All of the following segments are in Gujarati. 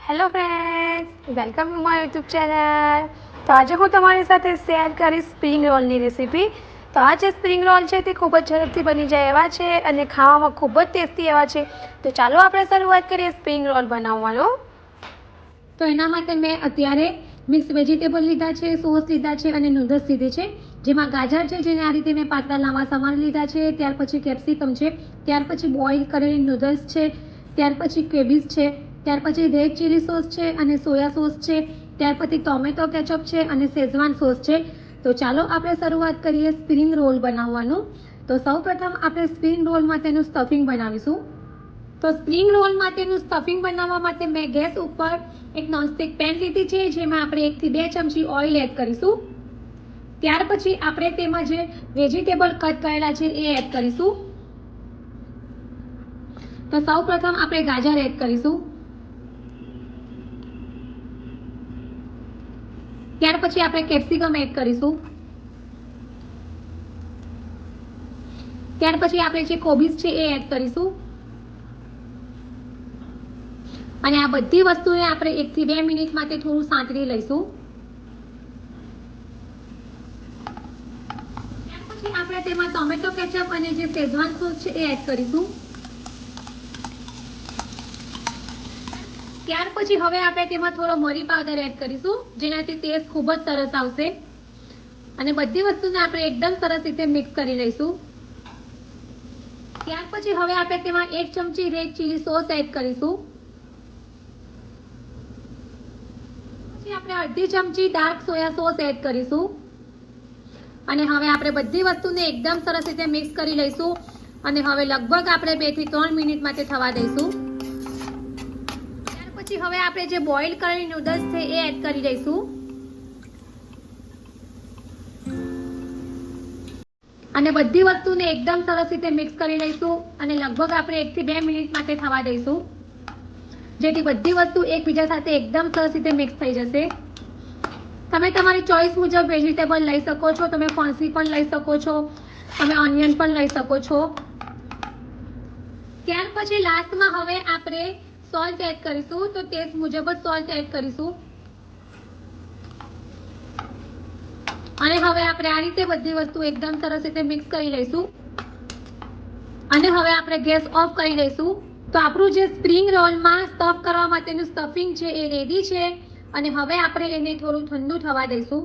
Hello friends, welcome to my YouTube channel. તો આજે હું તમારી સાથે શેર કરીશ સ્પ્રિંગ રોલની રેસીપી. તો આ જે સ્પ્રિંગ રોલ છે તે ખૂબ જ ઝડપથી બની જાય એવા છે અને ખાવામાં ખૂબ જ ટેસ્ટી એવા છે. તો ચાલો આપણે શરૂઆત કરીએ સ્પ્રિંગ રોલ બનાવવાનો. તો એના માટે મેં અત્યારે મિક્સ વેજીટેબલ લીધા છે, સોસ લીધા છે અને નૂડલ્સ લીધી છે. જેમાં ગાજર છે જેને આ રીતે મેં પાતળા લાંબા સમારી લીધા છે, ત્યાર પછી કેપ્સિકમ છે, ત્યાર પછી બોઇલ કરેલી નૂડલ્સ છે, ત્યાર પછી કેબેજ છે, ત્યાર પછી રેડ ચીલી સોસ છે અને સોયા સોસ છે, ત્યાર પછી ટોમેટો કેચઅપ છે અને શેઝવાન સોસ છે. તો ચાલો આપણે શરૂઆત કરીએ સ્પ્રિંગ રોલ બનાવવાનું. તો સૌપ્રથમ આપણે સ્પ્રિંગ રોલ માટેનું સ્ટફિંગ બનાવીશું. તો સ્પ્રિંગ રોલ માટેનું સ્ટફિંગ બનાવવા માટે મેં ગેસ ઉપર એક નોનસ્ટિક પેન લીધી છે, જેમાં આપણે 1 થી 2 ચમચી ઓઇલ એડ કરીશું. ત્યાર પછી આપણે તેમાં જે વેજીટેબલ કટ કરેલા છે એ એડ કરીશું. તો સૌપ્રથમ આપણે ગાજર એડ કરીશું. ત્યાર પછી આપણે કેપ્સિકમ એડ કરીશું. ત્યાર પછી આપણે જે કોબીજ છે એ એડ કરીશું. અને આ બધી વસ્તુને આપણે 1 થી 2 મિનિટ માટે થોડું સાંતળી લઈશું. ત્યાર પછી આપણે તેમાં ટોમેટો કેચઅપ અને જે શેઝવાન સોસ છે એ એડ કરીશું. ત્યાર પછી હવે આપણે તેમાં થોડો મરી પાવડર એડ કરીશું, જેનાથી ટેસ્ટ ખૂબ જ સરસ આવશે. અને બધી વસ્તુને આપણે એકદમ સરસ રીતે મિક્સ કરી લઈશું. ત્યાર પછી હવે આપણે તેમાં 1 ચમચી રેડ ચીલી સોસ એડ કરીશું. પછી આપણે અડધી ચમચી ડાર્ક સોયા સોસ એડ કરીશું. અને હવે આપણે બધી વસ્તુને એકદમ સરસ રીતે મિક્સ કરી લઈશું. અને હવે લગભગ આપણે 2 થી 3 મિનિટ માટે થવા દઈશું. ત્યાર પછી હવે આપણે જે બોઇલ કરેલી નૂડલ્સ છે એ એડ કરી દઈશું. અને બધી વસ્તુને એકદમ સરસ રીતે મિક્સ કરી લઈશું અને લગભગ આપણે 1 થી 2 મિનિટ માટે થવા દઈશું, જેથી બધી વસ્તુ એકબીજા સાથે એકદમ સરસ રીતે મિક્સ થઈ જશે. તમે તમારી ચોઈસ મુજબ વેજીટેબલ લઈ શકો છો. તમે ફણસી પણ લઈ શકો છો, તમે ઓનિયન પણ લઈ શકો છો. ત્યાર પછી લાસ્ટમાં હવે આપણે સોલ્ટ એડ કરીશું. તો ટેસ્ટ મુજબ જ સોલ્ટ એડ કરીશું. અને હવે આપણે આ રીતે બધી વસ્તુ એકદમ સરસ રીતે મિક્સ કરી લઈશું. અને હવે આપણે ગેસ ઓફ કરી દઈશું. તો આપણું જે સ્પ્રિંગ રોલમાં સ્ટફ કરવા માટેનું સ્ટફિંગ છે એ રેડી છે. અને હવે આપણે એને થોડું ઠંડુ થવા દઈશું.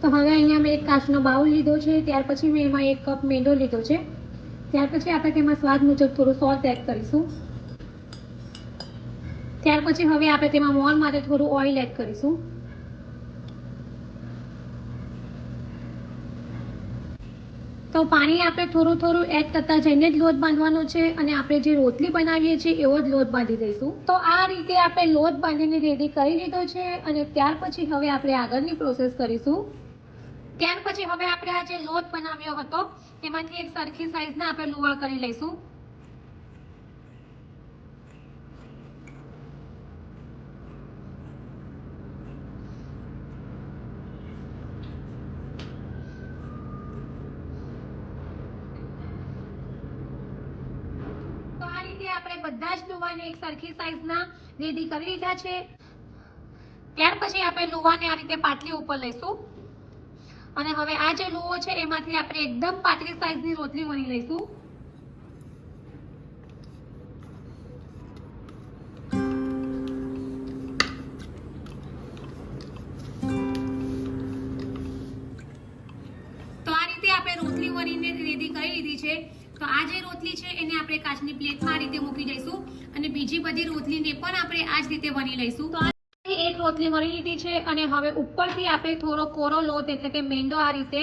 તો હવે અહીંયા મેં એક કાચનો બાઉલ લીધો છે. ત્યાર પછી મેં એમાં 1 કપ મેંદો લીધો છે. ત્યાર પછી આપણે તેમાં સ્વાદ મુજબ થોડું સોલ્ટ એડ કરીશું. ત્યાર પછી હવે આપણે તેમાં મોણ માટે થોડું ઓઇલ એડ કરીશું. તો પાણી આપણે થોડું થોડું એડ કરતા જઈને જ લોટ બાંધવાનો છે. અને આપણે જે રોટલી બનાવીએ છીએ એવો જ લોટ બાંધી દઈશું. તો આ રીતે આપણે લોટ બાંધીને રેડી કરી લીધો છે. અને ત્યાર પછી હવે આપણે આગળની પ્રોસેસ કરીશું. ત્યાર પછી હવે આપણે આ જે લોટ બનાવ્યો હતો તેમાંથી એક સરખી સાઈઝના આપણે લુવા કરી લઈશું. તો આ રીતે આપણે બધા જ લુવાને એક સરખી સાઈઝના રેડી કરી લીધા છે. ત્યાર પછી આપણે લુવાને આ રીતે પાટલી ઉપર લઈશું. અને હવે આ જે લુવો છે એમાંથી આપણે એકદમ પાતળી સાઈઝની રોટલી વણી લઈશું. તો આ રીતે આપણે રોટલી વણીને રેડી કરી લીધી છે. તો આ જે રોટલી છે એને આપણે કાચની પ્લેટમાં આ રીતે મૂકી દઈશું. અને બીજી બધી રોટલીને પણ આપણે આ જ રીતે વણી લઈશું. તો એક રોટલી વણી લીધી છે. અને હવે ઉપરથી આપણે થોડો કોરો લોટ એટલે કે મેંદો આ રીતે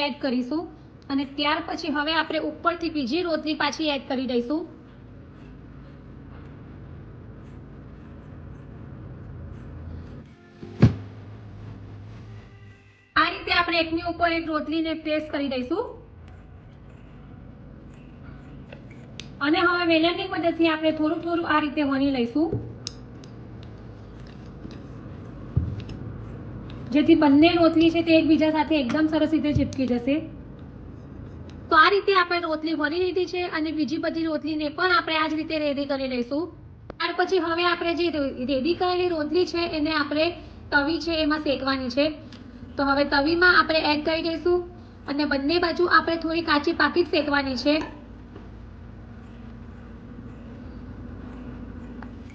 એડ કરીશું. અને ત્યાર પછી હવે આપણે ઉપરથી બીજી રોટલી પાછી એડ કરી દઈશું. આ રીતે આપણે એકની ઉપર એક રોટલીને પ્રેસ કરી દઈશું. અને હવે વેલણની મદદથી આપણે થોડું થોડું આ રીતે વણી લઈશું, જેથી બંને રોટલી છે તે એકબીજા સાથે એકદમ સરસ રીતે ચીપકી જશે. તો આ રીતે આપણે રોટલી વણી લીધી છે. અને બીજી બધી રોટલીને પણ આપણે આ જ રીતે રેડી કરી લઈશું. ત્યાર પછી હવે આપણે જે રેડી કરેલી રોટલી છે એને આપણે તવી છે એમાં શેકવાની છે. તો હવે તવીમાં આપણે એડ કરી દઈશું અને બંને બાજુ આપણે થોડી કાચી પાકી જ શેકવાની છે.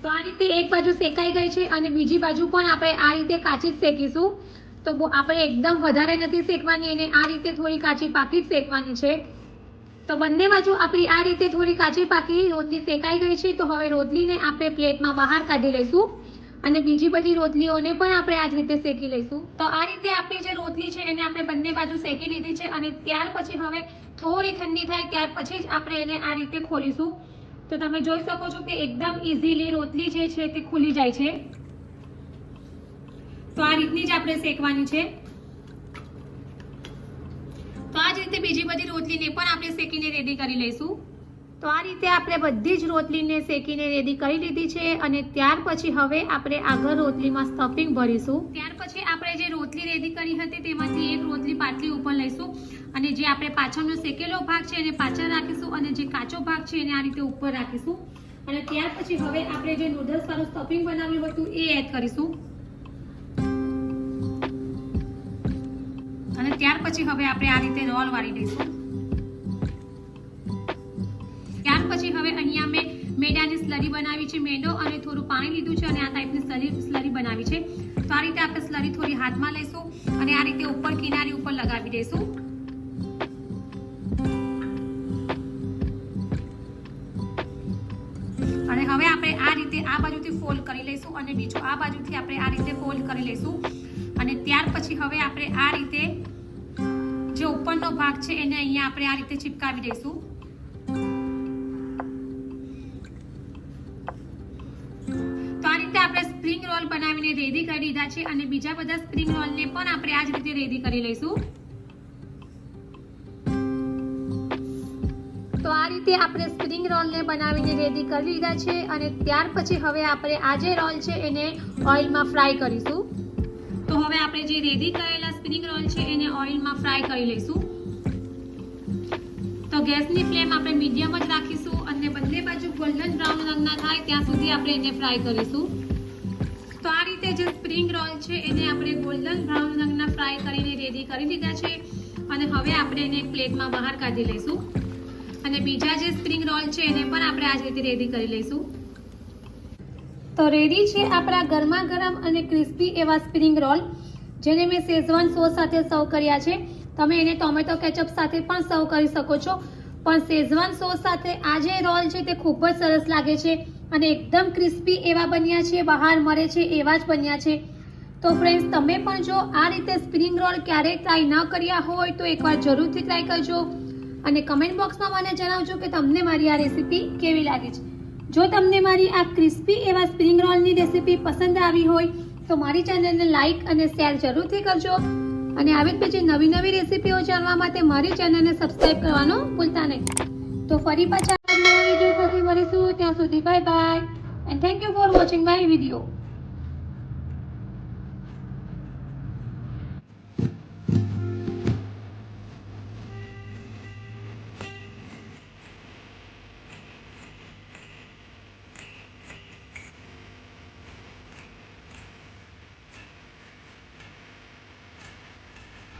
તો આ રીતે એક બાજુ શેકાઈ ગઈ છે અને બીજી બાજુ પણ આપણે આ રીતે કાચી જ શેકીશું. તો આપણે એકદમ વધારે નથી શેકવાની અને આ રીતે થોડી કાચી પાકી જ શેકવાની છે. તો બંને બાજુ આપણી આ રીતે થોડી કાચી પાકી રોટલી શેકાઈ ગઈ છે. તો હવે રોટલીને આપણે પ્લેટમાં બહાર કાઢી લઈશું અને બીજી બધી રોટલીઓને પણ આપણે આ જ રીતે શેકી લઈશું. તો આ રીતે આપણી જે રોટલી છે એને આપણે બંને બાજુ શેકી લીધી છે અને ત્યાર પછી હવે થોડી ઠંડી થાય ત્યાર પછી જ આપણે એને આ રીતે ખોલીશું. તો તમે જોઈ શકો છો કે એકદમ ઇઝીલી રોટલી જે છે તે ખુલી જાય છે. તો આ રીતની જ આપણે શેકવાની છે. તો આ જ રીતે બીજી બધી રોટલીને પણ આપણે શેકીને રેડી કરી લઈશું. તો આ રીતે આપણે બધી જ રોટલીને શેકીને રેડી કરી લીધી છે અને ત્યાર પછી હવે આપણે આગળ રોટલીમાં સ્ટફિંગ ભરીશું. ત્યાર પછી આપણે જે રોટલી રેડી કરી હતી તેમાંથી એક રોટલી પાટલી ઉપર લઈશું અને જે આપણે પાછળનો શેકેલો ભાગ છે એને પાછળ રાખીશું અને જે કાચો ભાગ છે એને આ રીતે ઉપર રાખીશું. અને ત્યાર પછી હવે આપણે જે નૂડલ્સ વાળું સ્ટફિંગ બનાવ્યું હતું એ એડ કરીશું. અને ત્યાર પછી હવે આપણે આ રીતે રોલ વાળી દઈશું. ત્યાર પછી હવે અહીંયા મેં મેદાની સ્લરી બનાવી છે. મેદો અને થોડું પાણી લીધું છે અને આ ટાઈપની સ્લરી બનાવી છે. તો આ રીતે આપણે સ્લરી થોડી હાથમાં લઈશું અને આ રીતે ઉપર કિનારી ઉપર લગાવી દઈશું. અને હવે આપણે આ રીતે આ બાજુથી ફોલ્ડ કરી લઈશું અને બીજું આ બાજુથી આપણે આ રીતે ફોલ્ડ કરી લઈશું. અને ત્યાર પછી હવે આપણે આ રીતે જે ઉપરનો ભાગ છે એને અહીંયા આપણે આ રીતે ચિપકાવી દઈશું. તો આ રીતે આપણે સ્પ્રિંગ રોલ બનાવીને રેડી કરી દીધા છે અને બીજા બધા સ્પ્રિંગ રોલને પણ આપણે આ જ રીતે રેડી કરી લઈશું. તો આ રીતે આપણે સ્પ્રિંગ રોલને બનાવીને રેડી કરી લીધા છે અને ત્યાર પછી હવે આપણે આ જે રોલ છે એને ઓઇલમાં ફ્રાય કરીશું. તો હવે આપણે જે રેડી કરેલા સ્પ્રિંગ રોલ છે એને ઓઇલમાં ફ્રાય કરી લઈશું. તો ગેસની ફ્લેમ આપણે મીડિયમ જ રાખીશું અને બંને બાજુ ગોલ્ડન બ્રાઉન રંગના થાય ત્યાં સુધી આપણે એને ફ્રાય કરીશું. તો આ રીતે જે સ્પ્રિંગ રોલ છે એને આપણે ગોલ્ડન બ્રાઉન રંગના ફ્રાય કરીને રેડી કરી દીધા છે અને હવે આપણે એને એક પ્લેટમાં બહાર કાઢી લઈશું. અને બીજા જે સ્પ્રિંગ રોલ છે એને પણ આપણે આ જ રીતે રેડી કરી લઈશું. તો રેડી છે આપણા ગરમા ગરમ અને ક્રિસ્પી એવા સ્પ્રિંગ રોલ, જેને મેં શેઝવાન સોસ સાથે સર્વ કર્યા છે. તમે એને ટોમેટો કેચઅપ સાથે પણ સર્વ કરી શકો છો, પણ શેઝવાન સોસ સાથે આ જે રોલ છે તે ખૂબ જ સરસ લાગે છે અને એકદમ ક્રિસ્પી એવા બન્યા છે, બહાર મળે છે એવા જ બન્યા છે. તો ફ્રેન્ડ્સ, તમે પણ જો આ રીતે સ્પ્રિંગ રોલ ક્યારેય ટ્રાય ન કર્યા હોય તો એકવાર જરૂરથી ટ્રાય કરજો અને કમેન્ટ બોક્સમાં મને જણાવજો કે તમને મારી આ રેસીપી કેવી લાગી છે. જો તમને મારી આ ક્રિસ્પી એવા સ્પ્રિંગ રોલની રેસીપી પસંદ આવી હોય તો મારી ચેનલને લાઇક અને શેર જરૂરથી કરજો અને આવી જ બીજી નવી નવી રેસીપીઓ જાણવા માટે મારી ચેનલને સબસ્ક્રાઇબ કરવાનું ભૂલતા નહીં. તો ફરી પાછા નવા વિડીયો પછી મળીશું. ત્યાં સુધી bye bye and thank you for watching my video.